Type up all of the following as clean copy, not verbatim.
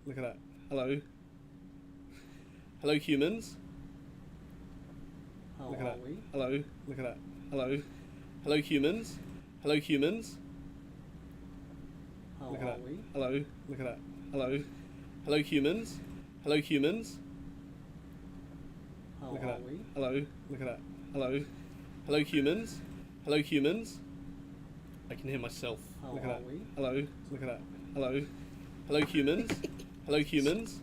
Look at that. Hello. Hello, humans. How Look at are that. we? Hello. Look at that. Hello. Hello, humans. Hello, humans. How Look at are that. we? Hello. Look at that. Hello. Hello, humans. Hello, humans. How Look at are that. we? Hello. Look at that. Hello. Hello, humans. Hello, humans. I can hear myself. How Look at are that. we? Hello. Look at that. Hello. Hello, humans. Hello, humans.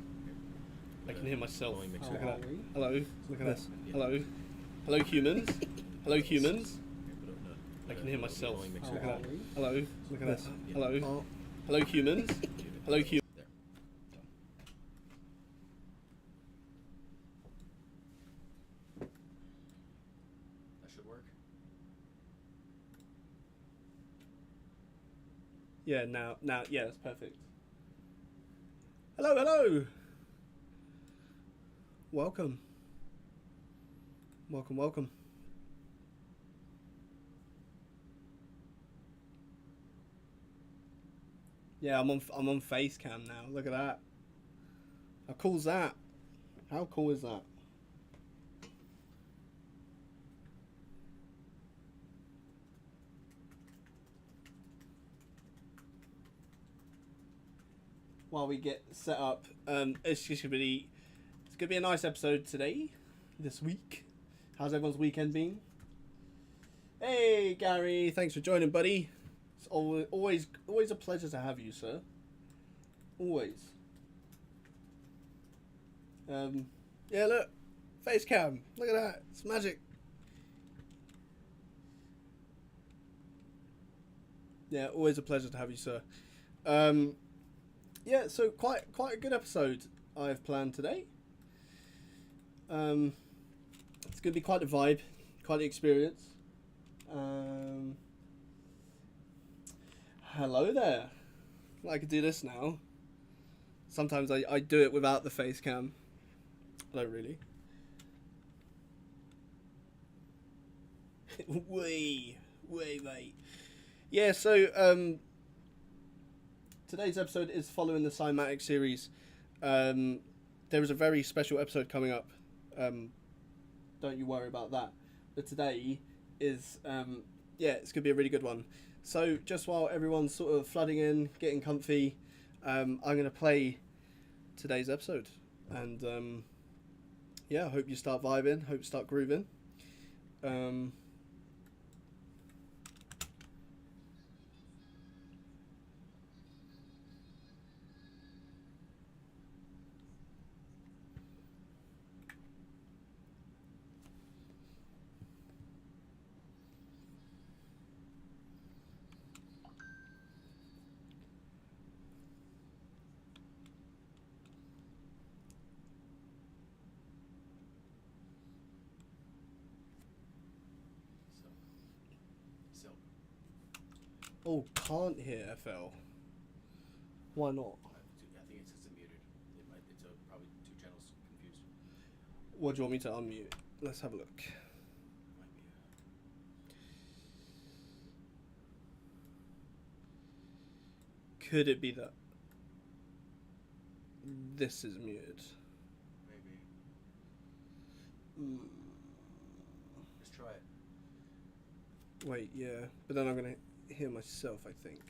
I can hear myself. How Look at are that. we? Hello. Look at that. Hello. Hello, humans. Hello, humans. I can hear myself. How Look at are that. we? Hello. Look at that. Hello. Oh. Hello, humans. Hello, humans. That should work. Yeah, now, yeah, that's perfect. Hello, hello. Welcome. Welcome, welcome. Yeah, I'm on face cam now. Look at that. How cool is that? How cool is that? While we get set up, it's gonna be a nice episode today, this week. How's everyone's weekend been? Hey Gary, thanks for joining, buddy. It's always a pleasure to have you, sir. Always. Yeah, look, face cam. Look at that. It's magic. Yeah, always a pleasure to have you, sir. Yeah, so quite a good episode I've planned today. It's gonna be quite a vibe, quite the experience. Hello there. I could do this now. Sometimes I do it without the face cam. I don't really. way, mate. Yeah, so today's episode is following the Cymatics series. There is a very special episode coming up. Don't you worry about that. But today is, yeah, it's going to be a really good one. So just while everyone's sort of flooding in, getting comfy, I'm going to play today's episode. And, yeah, I hope you start vibing, hope you start grooving. So. Oh, can't hear FL. Why not? I think it's muted. It's probably two channels confused. What do you want me to unmute? Let's have a look. Might be. Could it be that this is muted? Maybe. Mm. Let's try it. Wait, yeah. But then I'm going to hear myself, I think.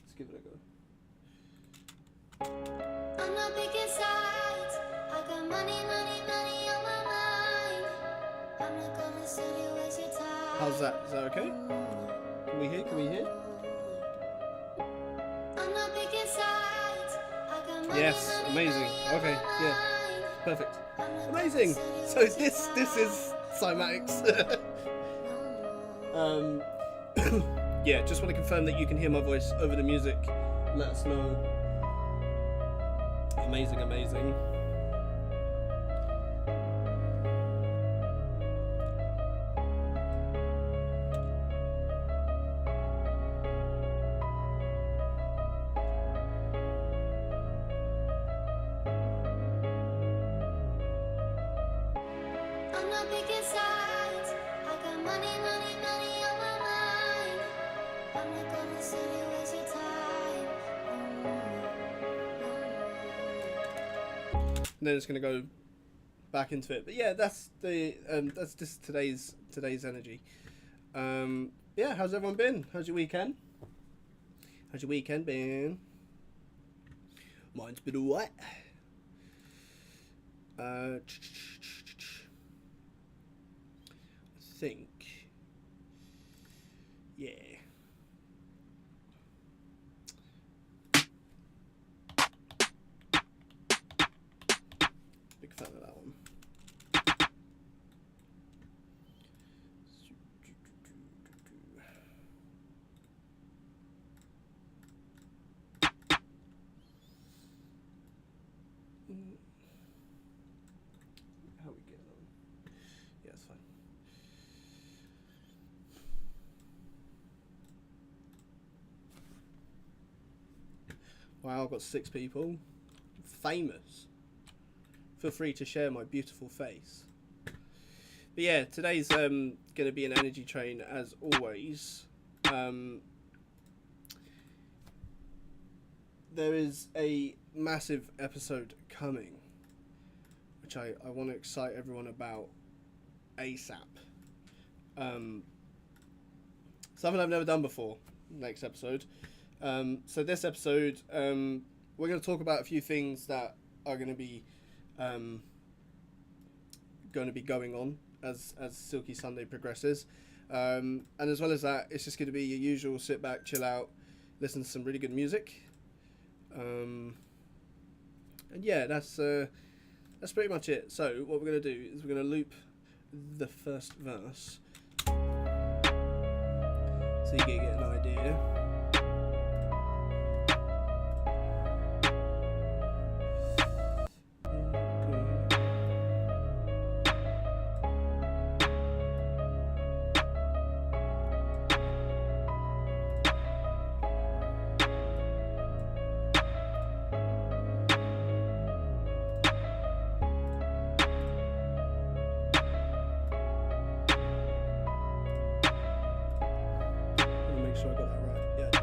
Let's give it a go. I'm not picking sides. I got money on my mind. I'm not gonna sit here waste your time. How's that? Is that okay? Can we hear? I'm not picking sides. I got money, Yes, amazing. on Okay, my yeah. mind. Perfect. I'm not Amazing. gonna sit So here waste your this is Cymatics. Yeah, just want to confirm that you can hear my voice over the music. Let us know. Amazing. I'm not picking sides. I got money on my mind. I'm not gonna sit here waste your time. and then it's going to go back into it. But yeah, that's just today's energy. Yeah, how's everyone been? How's your weekend? How's your weekend been? Mine's been alright. I think, yeah. Big fan of that one. How we getting on? Yeah, it's fine. Wow, I've got 6 people. Famous. Feel free to share my beautiful face. But yeah, today's going to be an energy train as always. There is a massive episode coming, which I want to excite everyone about ASAP. Something I've never done before. Next episode. So this episode, we're going to talk about a few things that are going to be going on as Silky Sunday progresses, and as well as that, it's just going to be your usual sit back, chill out, listen to some really good music, and yeah, that's pretty much it. So what we're going to do is we're going to loop the first verse so you can get an idea. Make sure I got that right. Yeah, I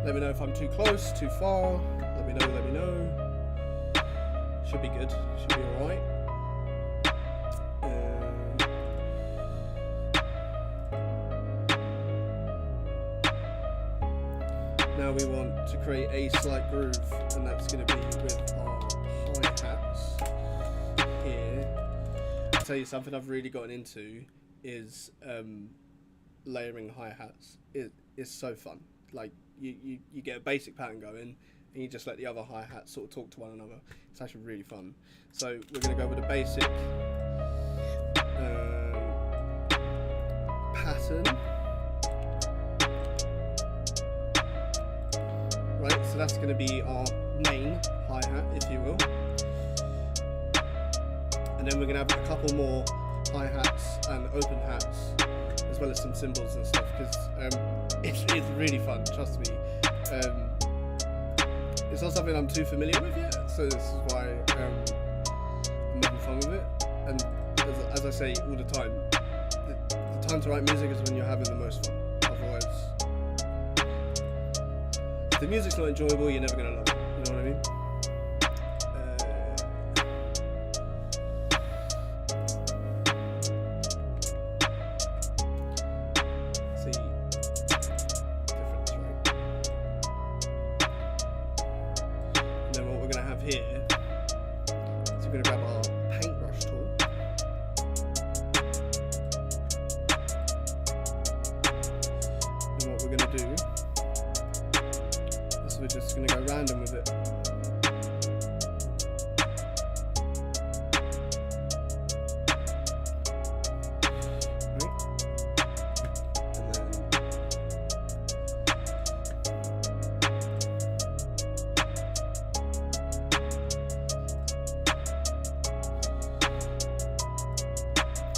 Let me know if I'm too close, too far. Let me know. Should be good. Should be alright. Now we want to create a slight groove, and that's going to be with our hi-hats here. I'll tell you something I've really gotten into is layering hi-hats. It's so fun. Like, you get a basic pattern going, and you just let the other hi-hats sort of talk to one another. It's actually really fun. So we're going to go with a basic pattern. Right, so that's going to be our main hi-hat, if you will. And then we're going to have a couple more hi-hats and open hats, as well as some cymbals and stuff, because it's really fun, trust me. It's not something I'm too familiar with yet, so this is why I'm having fun with it. And as I say all the time, the time to write music is when you're having the most fun. Otherwise, if the music's not enjoyable, you're never going to love it. You know what I mean? Here, so we're going to grab our paintbrush tool, and what we're going to do is we're just going to go random with it.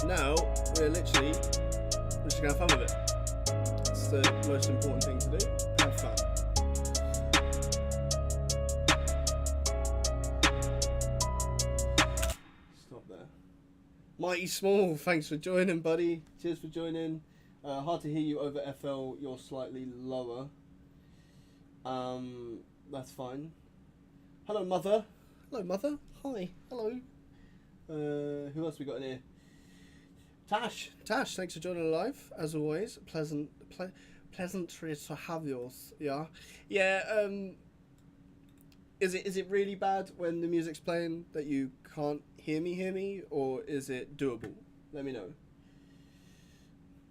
Now, we're just gonna have fun with it. It's the most important thing to do. Have fun. Stop there. Mighty Small, thanks for joining, buddy. Cheers for joining. Hard to hear you over FL. You're slightly lower. That's fine. Hello, Mother. Hello, Mother. Hi. Hello. Who else we got in here? Tash, thanks for joining live as always. Pleasantry to have yours. Yeah. Is it really bad when the music's playing that you can't hear me, or is it doable? Let me know.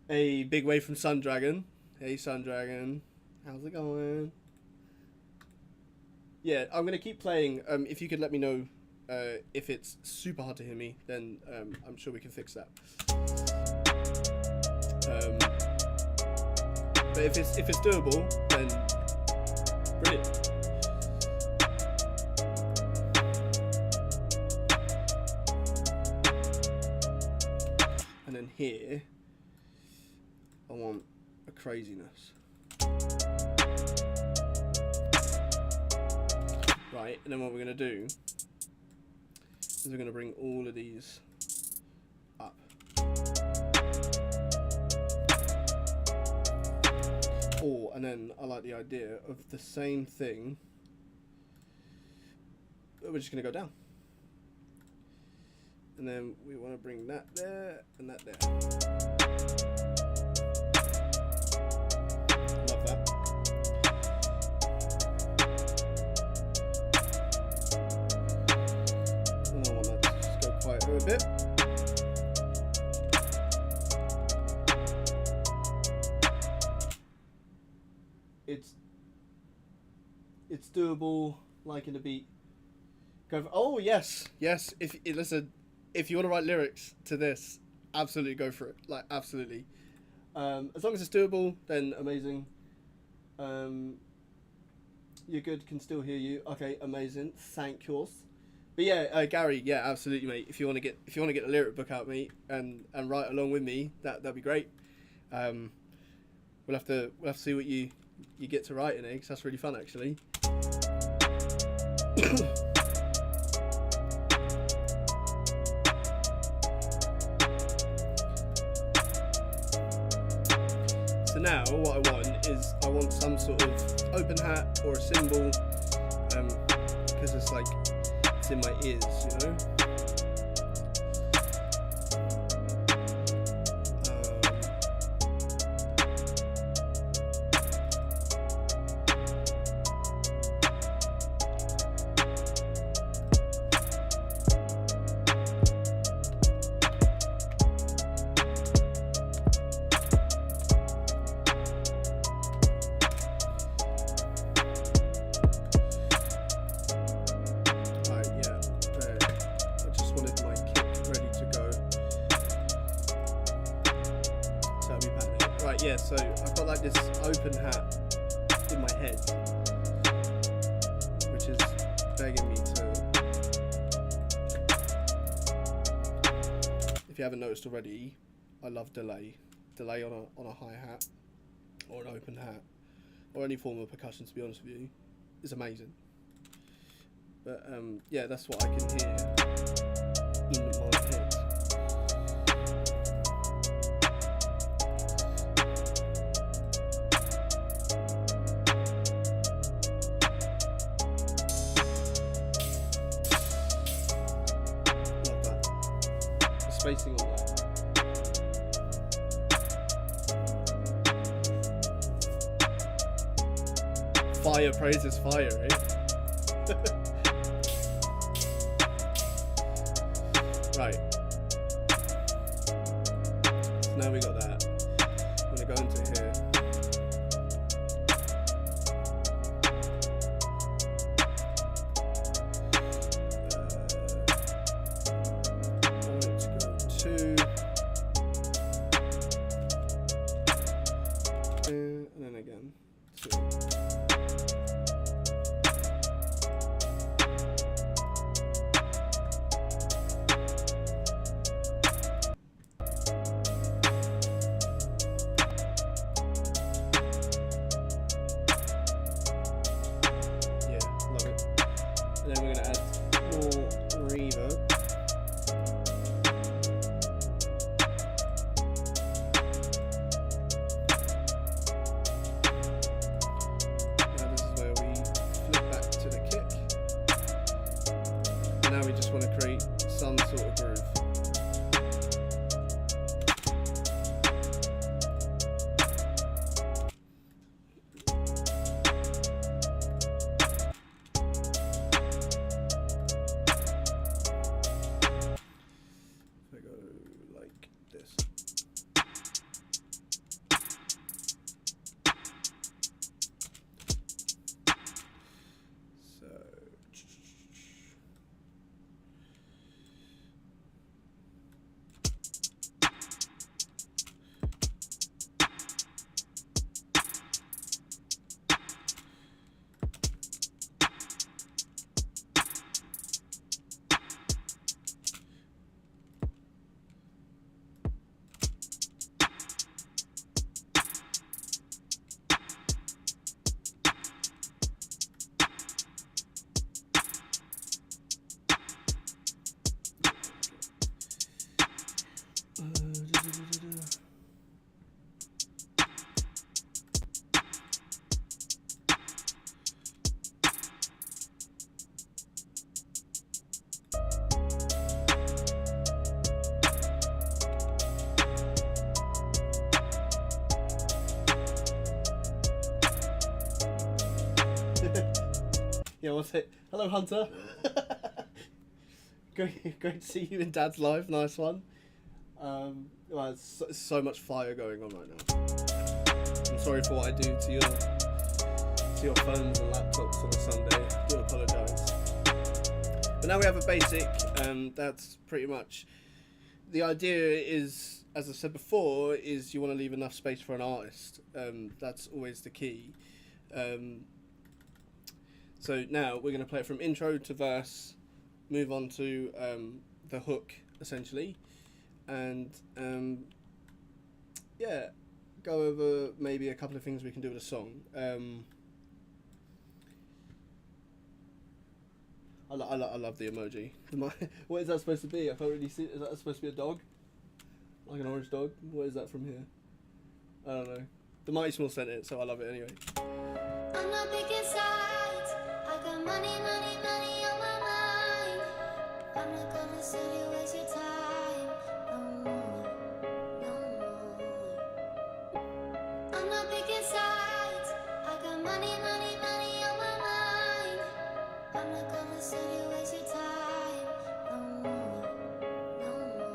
A big wave from Sun Dragon. Hey, Sun Dragon, how's it going? Yeah, I'm gonna keep playing. If you could let me know. If it's super hard to hear me, then I'm sure we can fix that. But if it's doable, then brilliant. And then here, I want a craziness. Right, and then what we're gonna do. We're going to bring all of these up. Oh, and then I like the idea of the same thing. We're just going to go down. And then we want to bring that there and that there. Love that. A bit. It's doable, liking the beat. Go for, oh yes. Listen, if you want to write lyrics to this, absolutely go for it. Like absolutely. As long as it's doable, then amazing. You're good. Can still hear you. Okay, amazing. Thank you. But yeah, Gary, yeah, absolutely, mate. If you want to get the lyric book out, mate, and write along with me, that'd be great. We'll have to see what you get to write in it, 'cause that's really fun, actually. So now what I want is some sort of open hat or a symbol, because it's like. In my ears, you know. Yeah, so I've got like this open hat in my head, which is begging me to. If you haven't noticed already, I love delay on a hi-hat or an open hat or any form of percussion. To be honest with you, is amazing. But yeah, that's what I can hear in my head. Spacing on that. Fire praises fire, eh? Right. So now we got that. I'm gonna go into here. And then we're going to add more reverb. Now this is where we flip back to the kick. And now we just want to create some sort of groove. Yeah, what's it? Hello, Hunter. great to see you in Dad's live. Nice one. Well, it's so much fire going on right now. I'm sorry for what I do to your phones and laptops on a Sunday. I do apologise. But now we have a basic, and that's pretty much the idea. Is, as I said before, is you want to leave enough space for an artist. That's always the key. So now we're going to play it from intro to verse, move on to the hook, essentially, and yeah, go over maybe a couple of things we can do with a song. I love the emoji. What is that supposed to be? I can't really see. Is that supposed to be a dog? Like an orange dog? What is that from here? I don't know. The Mighty Small sent it, so I love it anyway. I'm not picking sides. I got money on my mind. I'm not gonna sit here waste your time. No more, no more. I'm not picking sides. I got money on my mind. I'm not gonna sit here waste your time. No more, no more.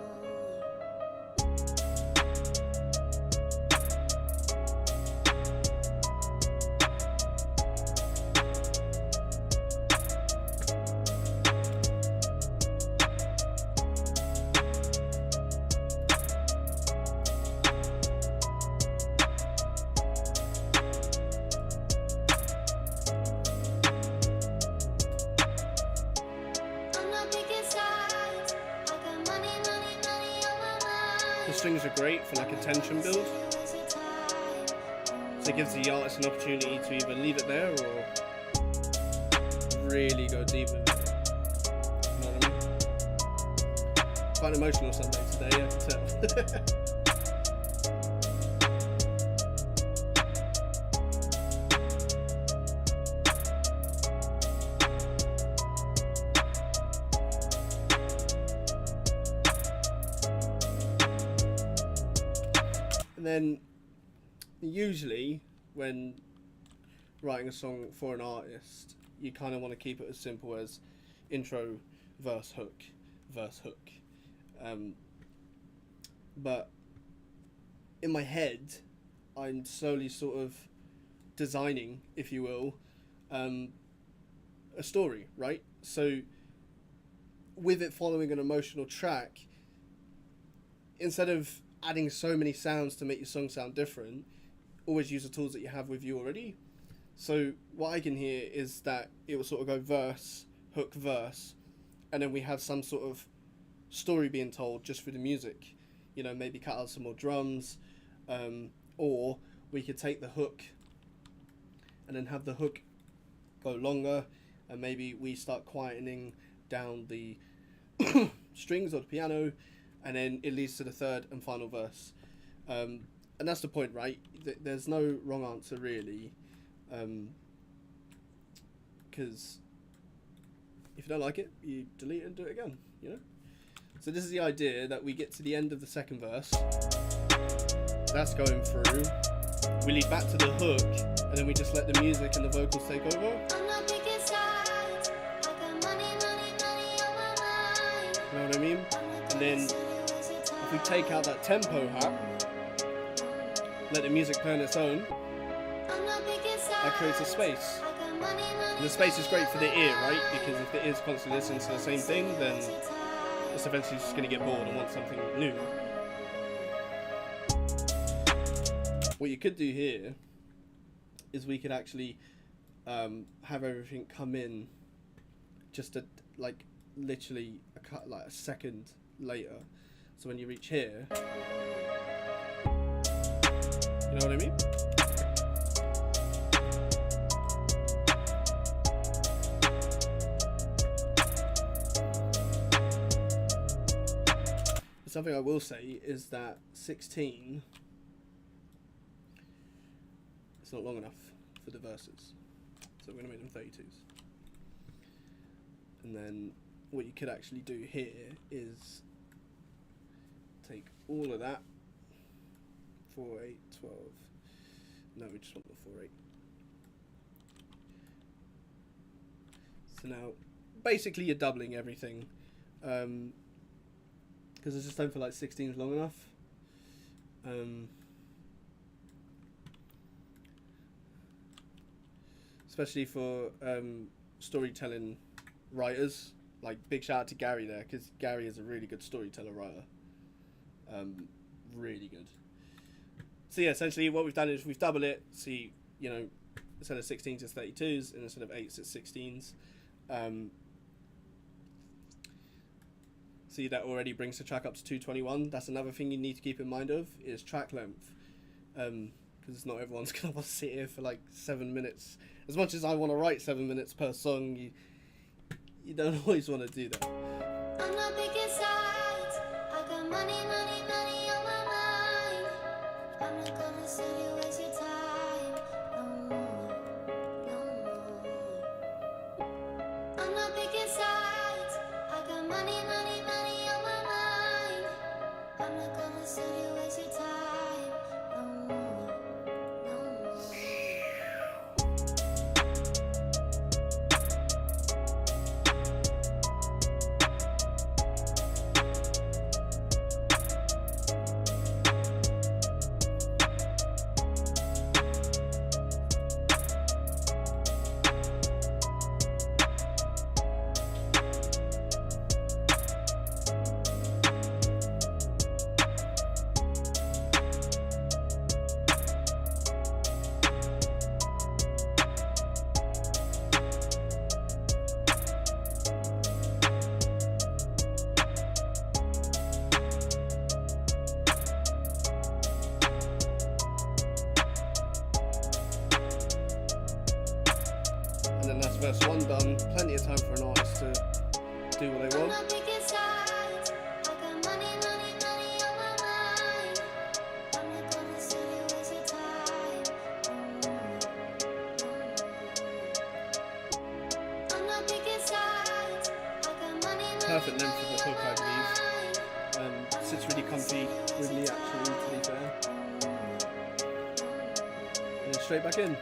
The strings are great for like a tension build, so it gives the artist an opportunity to either leave it there or really go deep with it. You know what I mean? Quite an emotional Sunday today, I can tell. Then usually when writing a song for an artist, you kind of want to keep it as simple as intro, verse, hook, verse, hook. But in my head, I'm slowly sort of designing, if you will, a story, right? So with it following an emotional track, instead of adding so many sounds to make your song sound different, always use the tools that you have with you already. So what I can hear is that it will sort of go verse, hook, verse, and then we have some sort of story being told just through the music. You know, maybe cut out some more drums, or we could take the hook and then have the hook go longer, and maybe we start quietening down the strings or the piano, and then it leads to the third and final verse. And that's the point, right? There's no wrong answer really, because if you don't like it, you delete it and do it again, you know? So this is the idea, that we get to the end of the second verse, that's going through, we lead back to the hook, and then we just let the music and the vocals take over. I'm not picking sides. I got money, money, money on my mind. You know what I mean? And then if we take out that tempo hat, let the music play on its own, that creates a space. And the space is great for the ear, right? Because if the ear's constantly listening to the same thing, then it's eventually just going to get bored and want something new. What you could do here is we could actually have everything come in just literally a second later. So when you reach here, you know what I mean? Something I will say is that 16, it's not long enough for the verses, so we're going to make them 32s. And then what you could actually do here is take all of that, 4, 8, 12, no, we just want the 4, 8. So now basically you're doubling everything, because I just don't feel like 16 is long enough. Especially for storytelling writers. Like, big shout out to Gary there, because Gary is a really good storyteller writer. Really good. So yeah, essentially what we've done is we've doubled it. See, you know, instead of 16s it's 32s, and instead of 8s it's 16s. See, that already brings the track up to 221. That's another thing you need to keep in mind of, is track length, because not everyone's gonna want to sit here for like 7 minutes. As much as I want to write 7 minutes per song, you don't always want to do that. I'm not picking sides. I got money, money, money on my mind. I'm not gonna sit here waste your time. No more, no more. I'm not picking sides. I got money, money, money on my mind. I'm not gonna sit here waste your time. No more, no more. And then that's verse 1 done. Plenty of time for an artist to do what they I'm want. not picking sides. I got money, money, money on my mind. I'm not gonna sit here waste your time. No more, no more. I'm not picking sides. I got money, money, Perfect length for money the on hook, I my believe. mind. Sits really comfy with me, actually, to be fair. And then straight back in.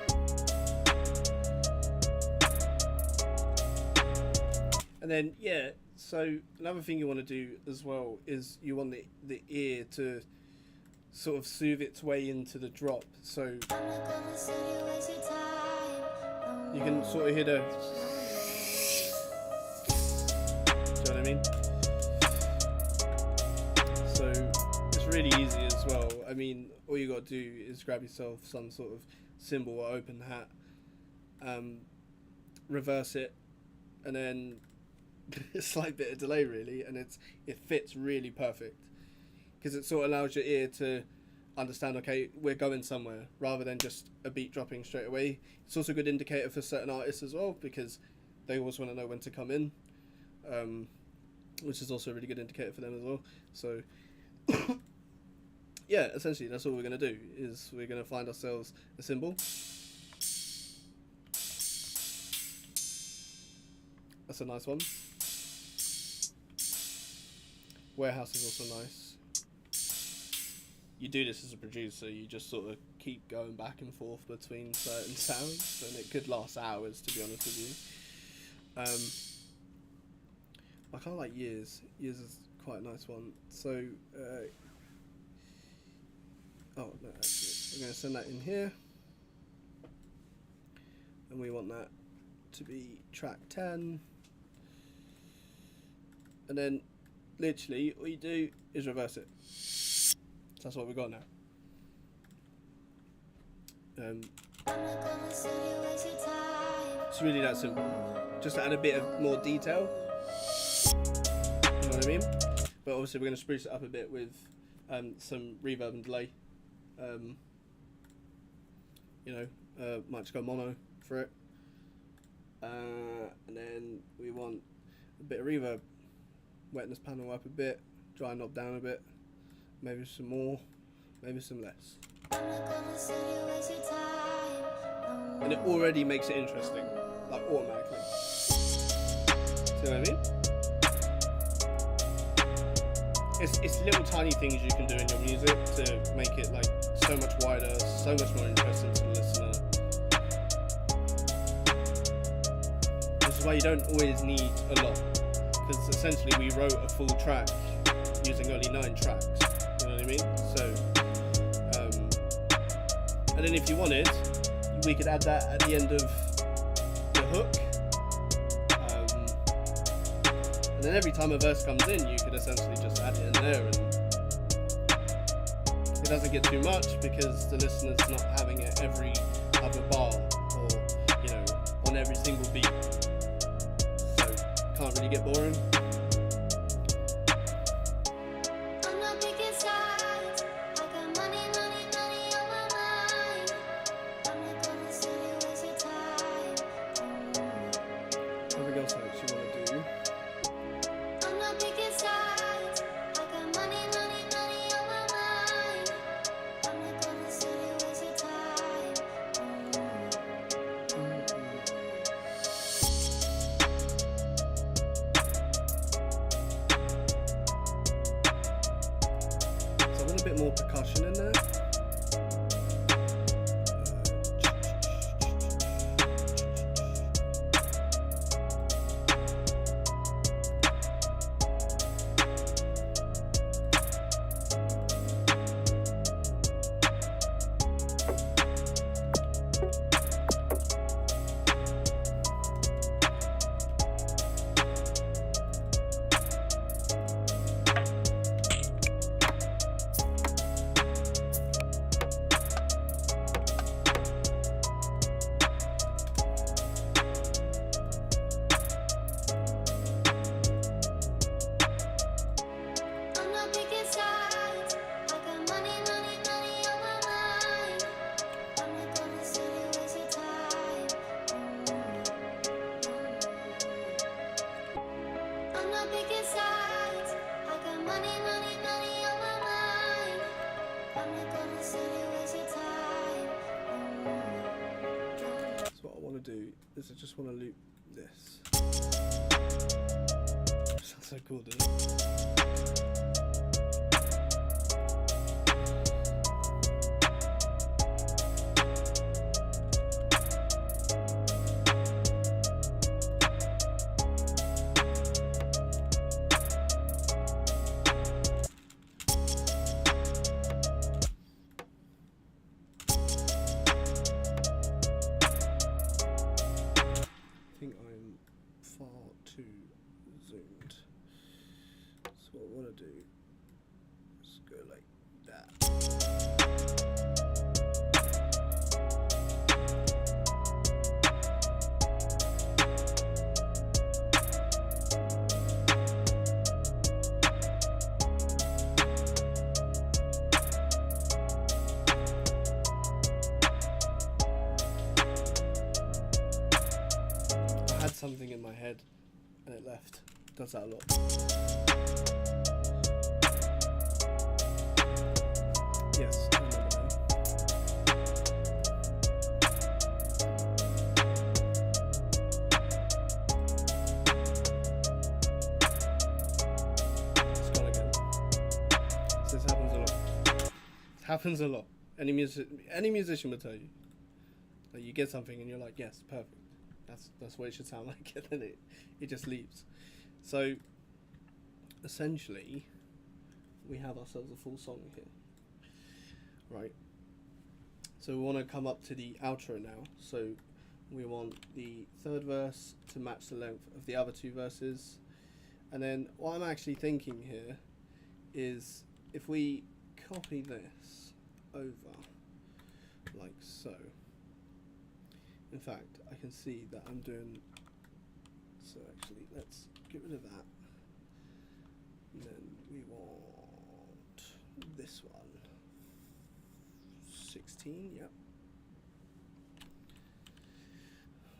And then, yeah, so another thing you want to do as well is you want the ear to sort of soothe its way into the drop. So I'm not gonna sit here waste your time. No you can sort of hear the... Do you know what I mean? So it's really easy as well. I mean, all you got to do is grab yourself some sort of cymbal or open hat, reverse it, and then a slight bit of delay really, and it fits really perfect, because it sort of allows your ear to understand, okay, we're going somewhere, rather than just a beat dropping straight away. It's also a good indicator for certain artists as well, because they always want to know when to come in, which is also a really good indicator for them as well. So yeah, essentially that's all we're going to do, is we're going to find ourselves a cymbal. That's a nice one. Warehouse is also nice. You do this as a producer, you just sort of keep going back and forth between certain sounds, and it could last hours, to be honest with you. I kind of like years. Years is quite a nice one. So, oh no, actually, we're going to send that in here, and we want that to be track 10, and then literally all you do is reverse it. So that's what we've got now. It's really that simple. Just add a bit of more detail. You know what I mean? But obviously we're going to spruce it up a bit with some reverb and delay. Might just go mono for it. And then we want a bit of reverb. Weten this panel up a bit, dry knob down a bit, maybe some more, maybe some less. And it already makes it interesting, like automatically. See what I mean? It's little tiny things you can do in your music to make it like so much wider, so much more interesting to the listener. This is why you don't always need a lot, because essentially we wrote a full track using only 9 tracks. You know what I mean? So, and then if you wanted, we could add that at the end of the hook. And then every time a verse comes in, you could essentially just add it in there, and it doesn't get too much because the listener's not having it every other bar or, on every single beat. So, can't really get boring. More percussion in there. Is I just want to loop this. Sounds so cool, doesn't it? had something in my head and it left. Does that a lot. Yes, I remember now. It's gone again. This happens a lot. It happens a lot. Any musician will tell you. Like, you get something and you're like, yes, perfect. That's what it should sound like, and then it just leaves. So essentially, we have ourselves a full song here, right? So we want to come up to the outro now. So we want the third verse to match the length of the other two verses, and then what I'm actually thinking here is if we copy this over like so. In fact, I can see that I'm doing, so actually let's get rid of that, and then we want this one, 16, yep,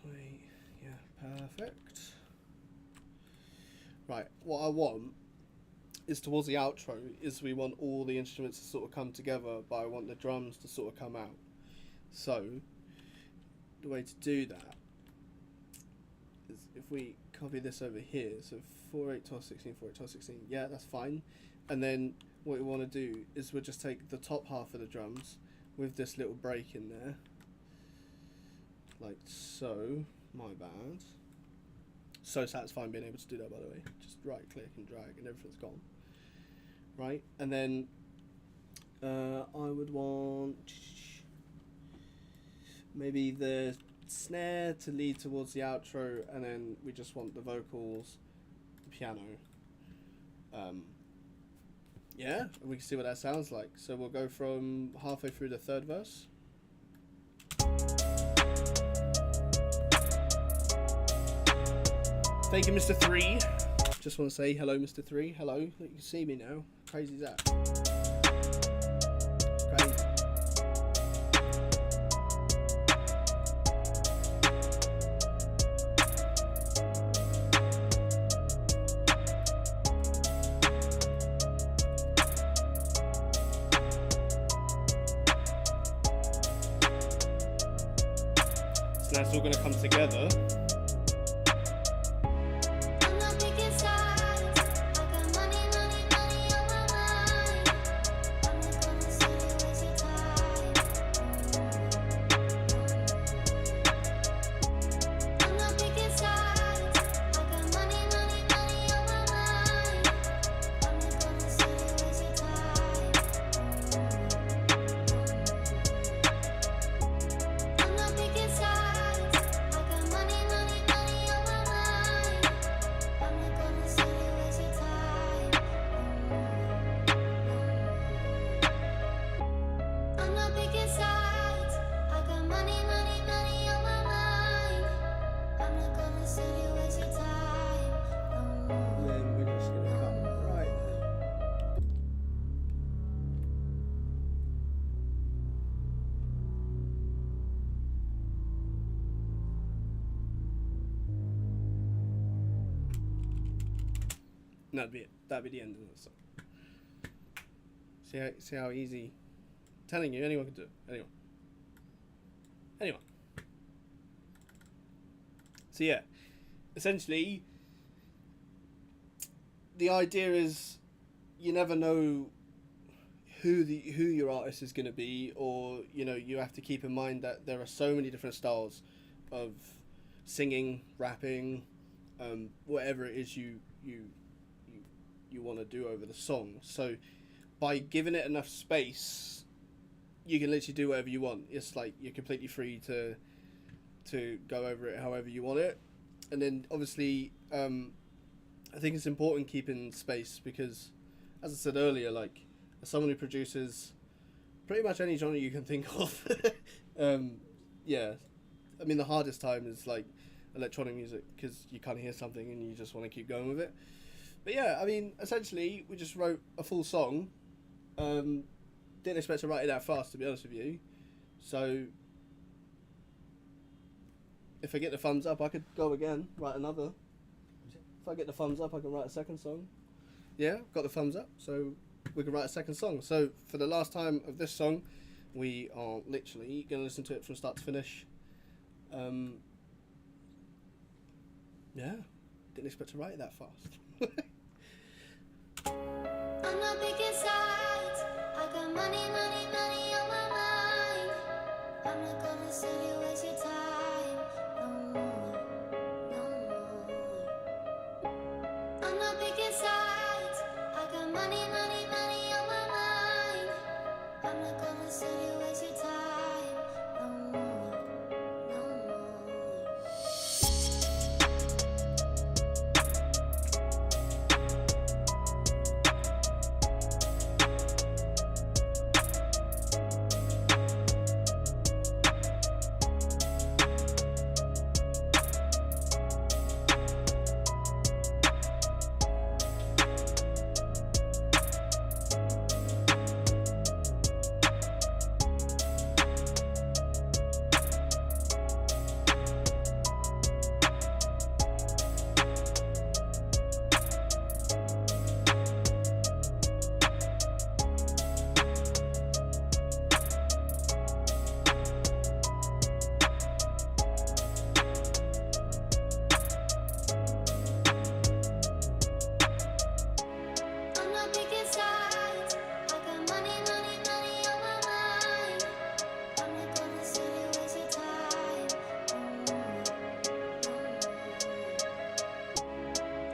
wait, yeah, perfect. Right, what I want is towards the outro is we want all the instruments to sort of come together, but I want the drums to sort of come out. So the way to do that is if we copy this over here, so 4, 8, 12, 16, 4, 8, 12, 16, yeah, that's fine. And then what we want to do is we'll just take the top half of the drums with this little break in there, like so. My bad. So satisfying being able to do that, by the way. Just right click and drag and everything's gone. Right, and then I would want maybe the snare to lead towards the outro, and then we just want the vocals, the piano. Yeah, we can see what that sounds like. So we'll go from halfway through the third verse. Thank you, Mr. 3. Just want to say hello, Mr. 3. Hello. You can see me now. Crazy is that? Crazy. So now it's all going to come together. And that'd be it. That'd be the end of the song. See how easy. I'm telling you, anyone can do it. Anyone. So yeah, essentially, the idea is you never know who your artist is going to be, or you have to keep in mind that there are so many different styles of singing, rapping, whatever it is you want to do over the song. So by giving it enough space, you can literally do whatever you want. It's like you're completely free to go over it however you want it. And then obviously I think it's important keeping space, because as I said earlier, like, as someone who produces pretty much any genre you can think of, yeah, I mean, the hardest time is like electronic music, because you can't hear something and you just want to keep going with it. But yeah, I mean, essentially, we just wrote a full song. Didn't expect to write it that fast, to be honest with you. So, If I get the thumbs up, I could go again, write another. If I get the thumbs up, I can write a second song. Yeah, got the thumbs up, so we can write a second song. So for the last time of this song, we are literally going to listen to it from start to finish. Yeah, didn't expect to write it that fast. I'm not picking sides. I got money, money, money on my mind. I'm not gonna sit here waste your time. No more, no more. I'm not picking sides. I got money, money, money on my mind. I'm not gonna sit here waste your time. No more, no more. I'm not picking sides. I got money, money, money on my mind. I'm not gonna sit here waste your time. No more, no more.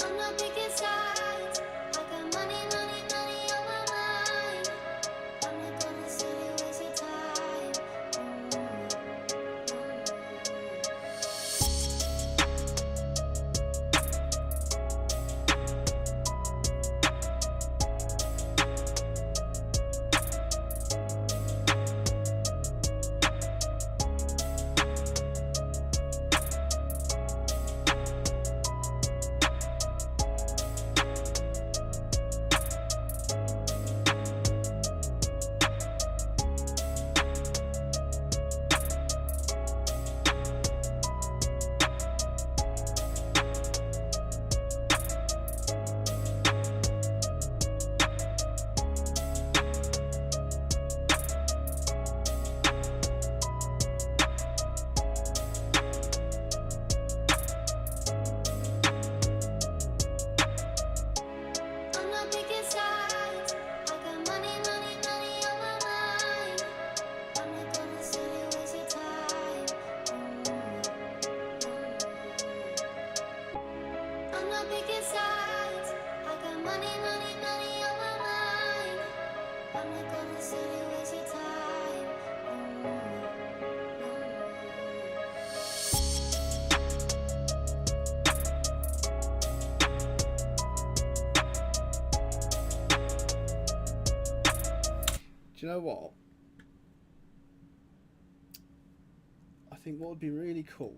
I'm not picking sides. I got money, money, money on my mind. I'm not gonna sit here waste your time. No more, no I'm not picking sides. I got money, money, money on my mind. I'm not gonna sit here waste your time. No more, no more. I'm not picking sides. I got money, money, money on my mind. I'm not gonna sit here waste your time. No more, no more. Do you know what? I think what would be really cool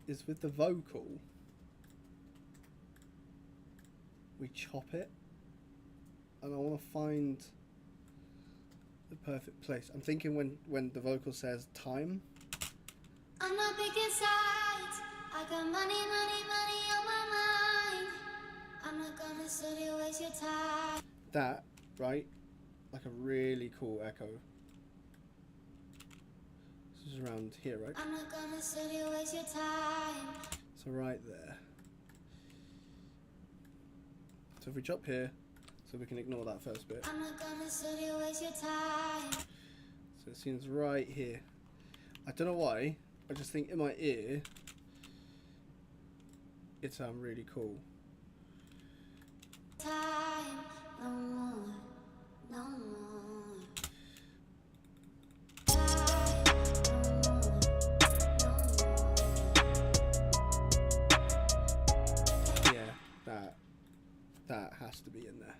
is with the vocal, we chop it, and I want to find the perfect place. I'm thinking when the vocal says time, I'm not picking sides. I got money, money, money on my mind. I'm not gonna sit here waste your time. that, right? Like a really cool echo. This is around here, right? I'm not gonna sit here waste your time. So right there. So if we chop here, so we can ignore that first bit. I'm not gonna sit here waste your time. So it seems right here. I don't know why, I just think in my ear, it sounds really cool. Time, no more, no more. Time, no more, no more. Yeah, that has to be in there.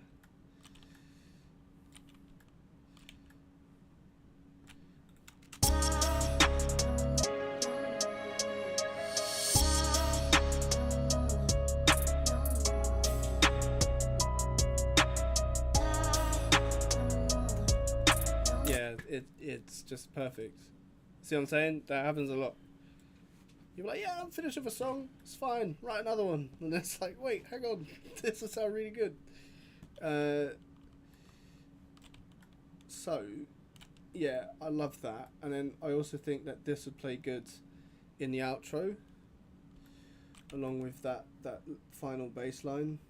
Yeah, it's just perfect. See what I'm saying? That happens a lot. You're like, yeah, I'm finished with a song. It's fine. Write another one. And it's like, wait, hang on. This will sound really good. So, yeah, I love that. And then I also think that this would play good in the outro, along with that final bass line.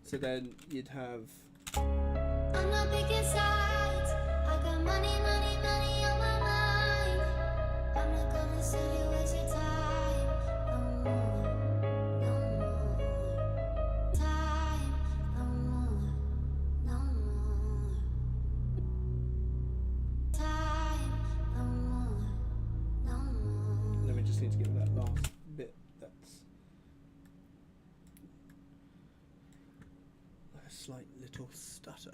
So then you'd have... I'm not picking sides. I got money, money, money on my mind. I'm not gonna sit here waste your time. No more, no more. Time, no more, no more. Time, no more, no more. And then we just need to get that last bit that's a slight little stutter.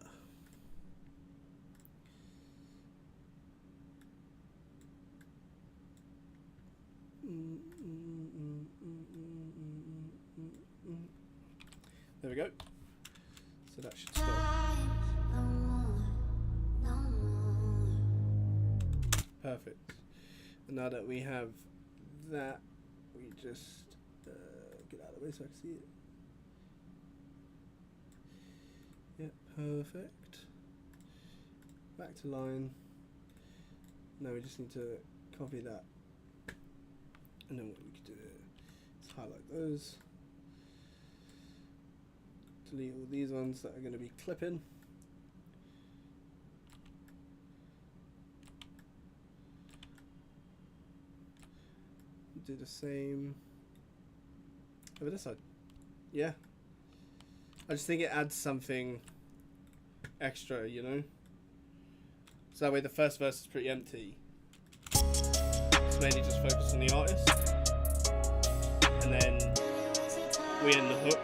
There we go. So that should stop. Time, no more, no more. Perfect. And now that we have that, we just get out of the way so I can see it. Yep, perfect. Back to line. Now we just need to copy that. And then what we could do is highlight those. Delete all these ones that are going to be clipping. Do the same over this side. Yeah. I just think it adds something extra, you know? So that way the first verse is pretty empty. It's mainly just focused on the artist. And then we end the hook.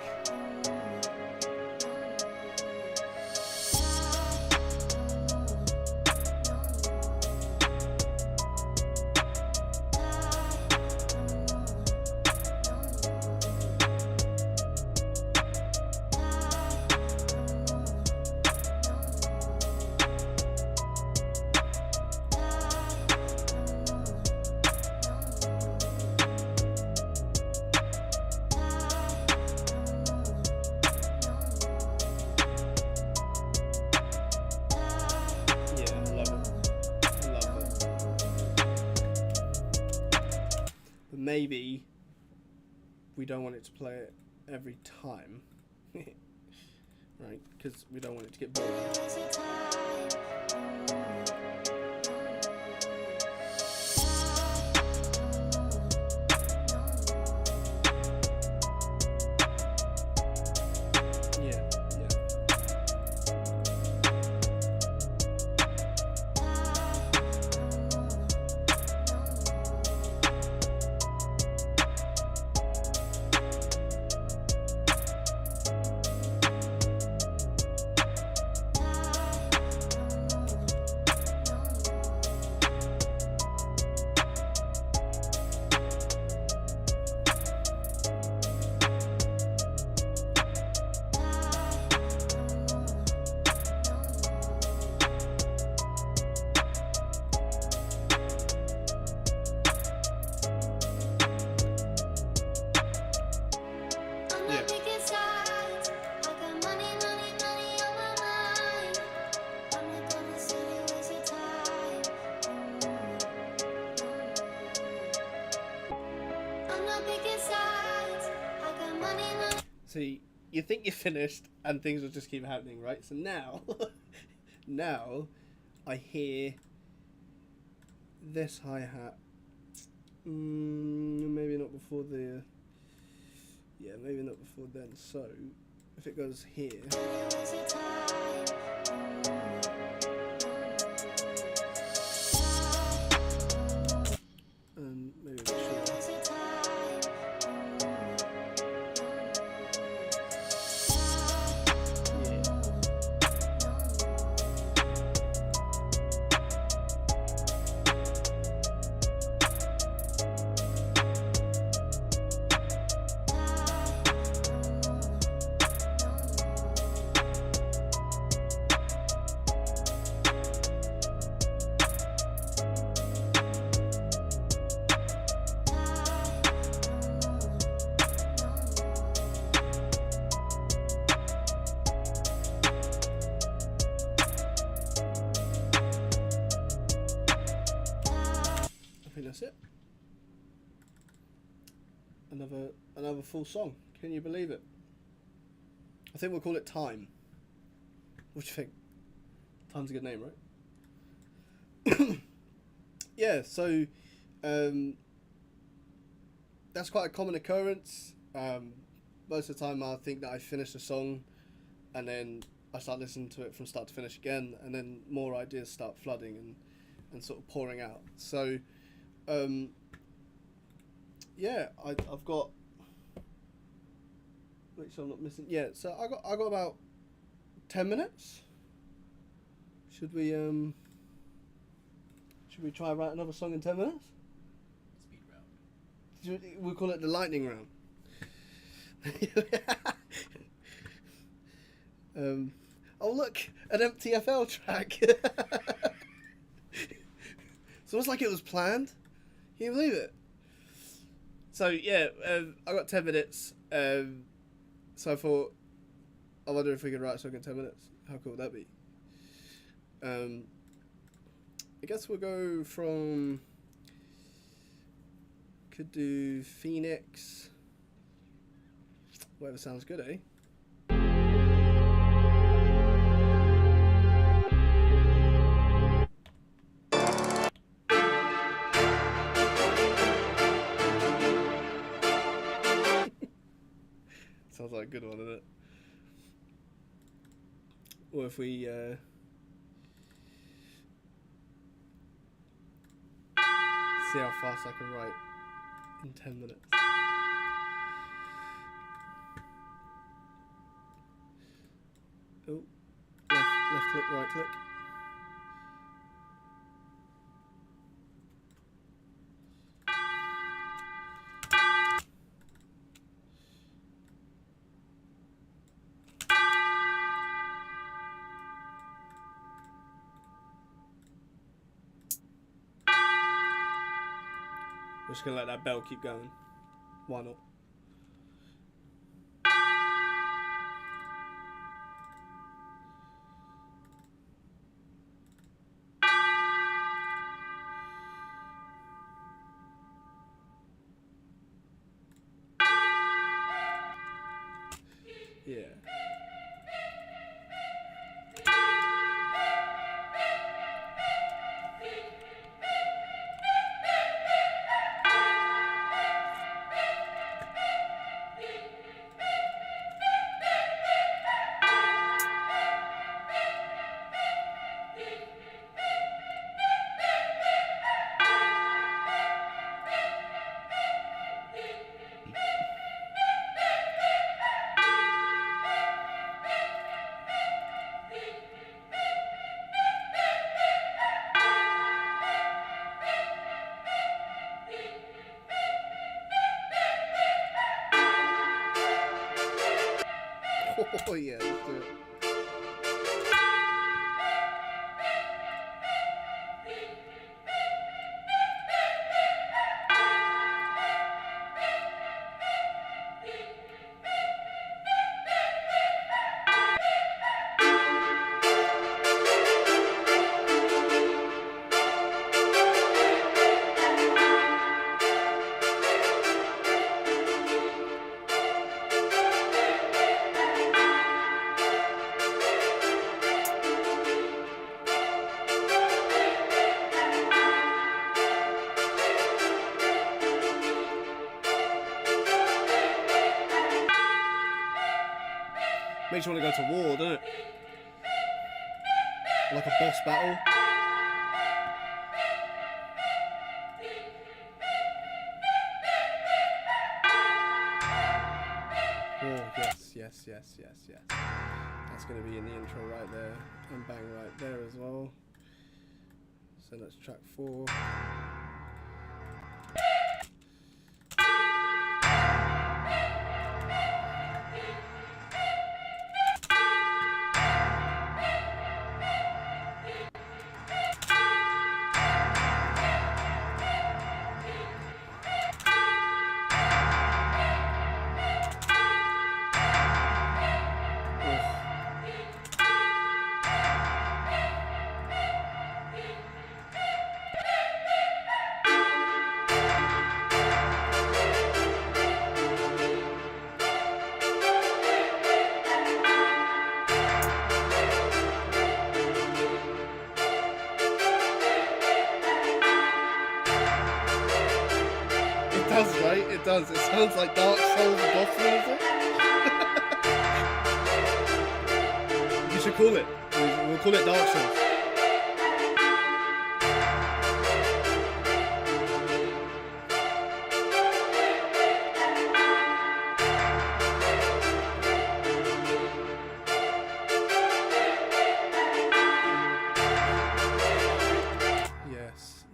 Maybe we don't want it to play it every time, right? Because we don't want it to get boring. So you think you're finished and things will just keep happening, right? So now, now I hear this hi-hat. Maybe not before the... Yeah, maybe not before then. So if it goes here... And maybe a bit shorter. another full song. Can you believe it? I think we'll call it Time. What do you think? Time's a good name, right? Yeah, so that's quite a common occurrence. Most of the time I think that I finish a song and then I start listening to it from start to finish again, and then more ideas start flooding and sort of pouring out. So yeah, I've got, make sure I'm not missing, yeah, so I got about 10 minutes. Should we try and write another song in 10 minutes? Speed round. We'll call it the lightning round. Oh look, an empty FL track. It's almost like it was planned. Can you believe it? So yeah, I got 10 minutes. So I thought, I wonder if we could write a song in 10 minutes. How cool would that be? I guess we'll go from, could do Phoenix, whatever sounds good, eh? Sounds like a good one, doesn't it? Or if we see how fast I can write in 10 minutes. Oh, left click, right click. We're just gonna let that bell keep going. Why not? Yeah. Oh yeah, let's do it. Makes you want to go to war, doesn't it? Like a boss battle. Oh, yes. That's going to be in the intro right there. And bang right there as well. So that's track 4. does, right? It does. It sounds like Dark Souls boss music. You should call it. We'll call it Dark Souls.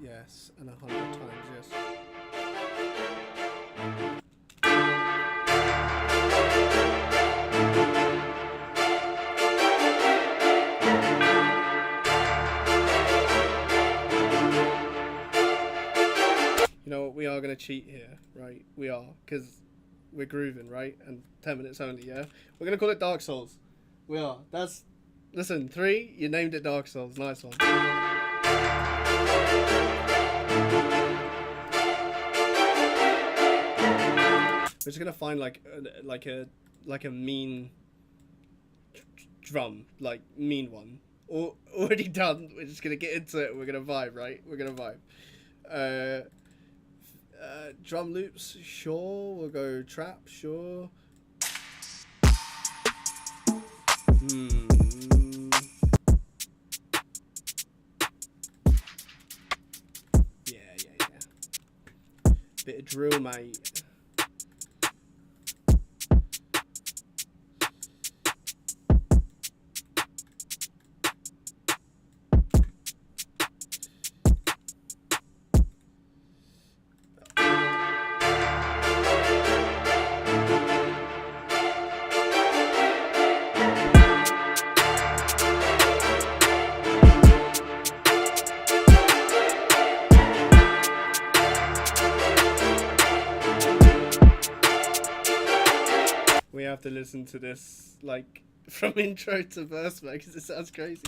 Yes, and 100 times yes. You know what? We are gonna cheat here, right? We are, because we're grooving, right? And 10 minutes only, yeah? We're gonna call it Dark Souls. We are. Listen, 3, you named it Dark Souls. Nice one. We're just gonna find like a mean drum, like mean one. Already done. We're just gonna get into it. We're gonna vibe, right? We're gonna vibe. Drum loops, sure. We'll go trap, sure. Yeah. Bit of drill, mate. We have to listen to this like from intro to verse because it sounds crazy.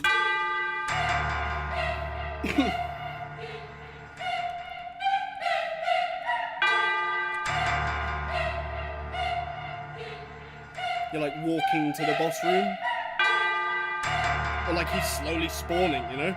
You're like walking to the boss room, or like he's slowly spawning, you know?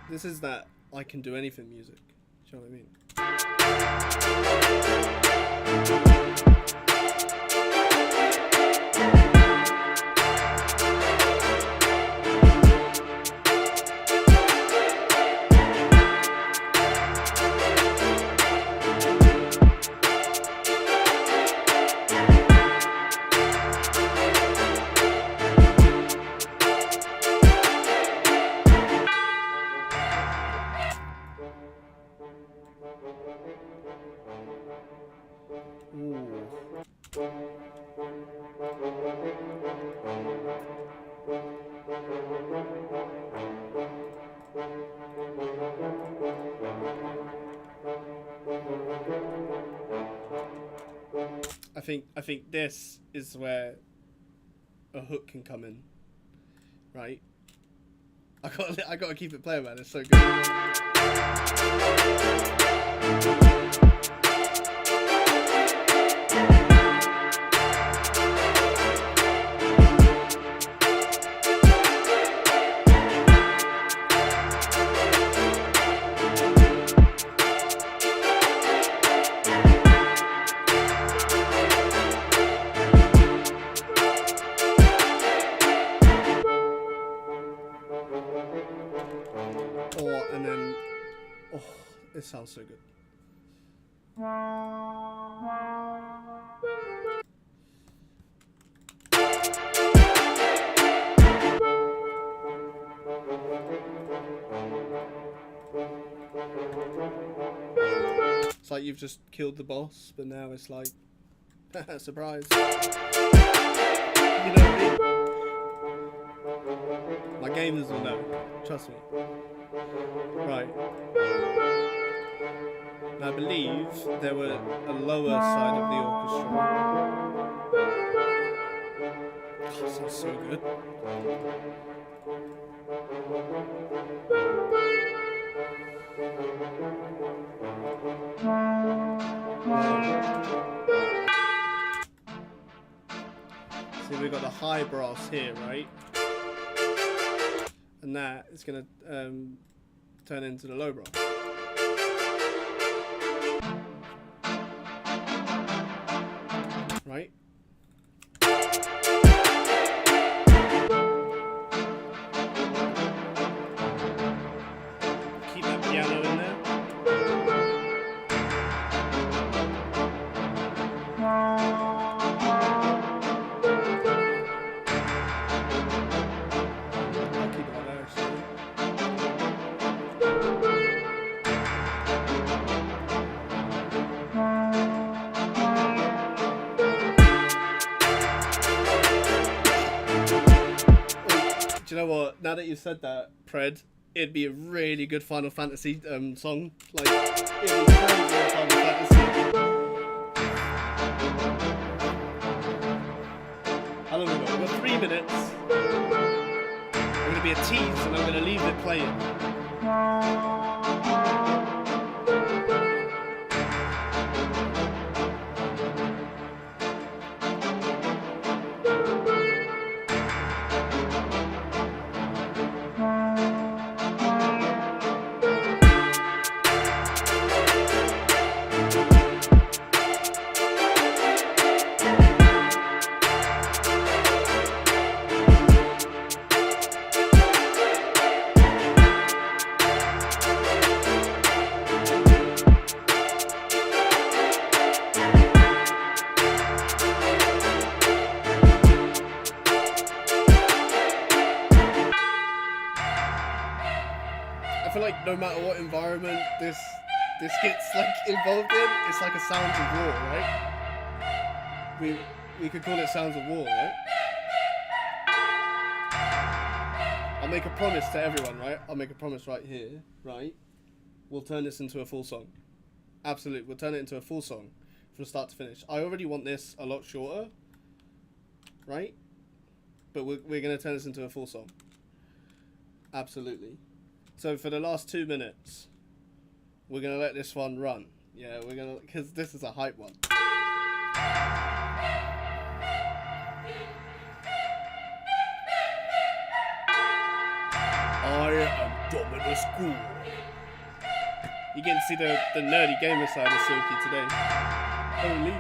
This is that I can do anything music. Do you know what I mean? I think this is where a hook can come in, right? I gotta keep it playing, man. It's so good. And then, oh, it sounds so good. It's like you've just killed the boss, but now it's like, surprise. You know what I mean? My gamers will know. Trust me. Right. And I believe there were a lower side of the orchestra. Oh, that sounds so good. See, we've got the high brass here, right? And that is going to turn into the low brass. Right? Keep that piano in there. I'll keep it like that actually. Do you know what? Now that you said that, Pred, it'd be a really good Final Fantasy song. Like, it'd be so good Final Fantasy. How long have we got? We've got 3 minutes. I'm going to be a tease and I'm going to leave it playing. I feel like no matter what environment this gets like involved in, it's like a Sounds of War, right? We could call it Sounds of War, right? I'll make a promise to everyone, right? I'll make a promise right here, right? We'll turn this into a full song. Absolutely, we'll turn it into a full song from start to finish. I already want this a lot shorter, right? But we're going to turn this into a full song. Absolutely. So for the last 2 minutes, we're going to let this one run. Yeah, we're going to, because this is a hype one. I am Dominus Ghoul. You get to see the nerdy gamer side of Silky today. Holy.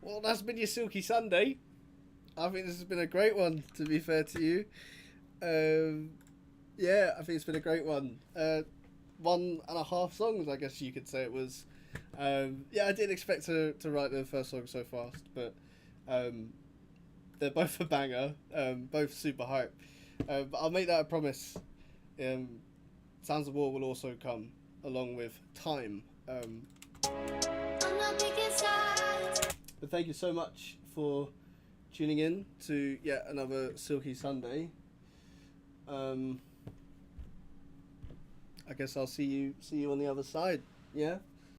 Well, that's been your Silky Sunday. I think this has been a great one, to be fair to you. Yeah, I think it's been a great one. 1.5 songs, I guess you could say it was. Yeah, I didn't expect to write the first song so fast, but they're both a banger, both super hype. But I'll make that a promise. Sounds of War will also come along with Time. But thank you so much for tuning in to yet another Silky Sunday. I guess I'll see you on the other side. Yeah.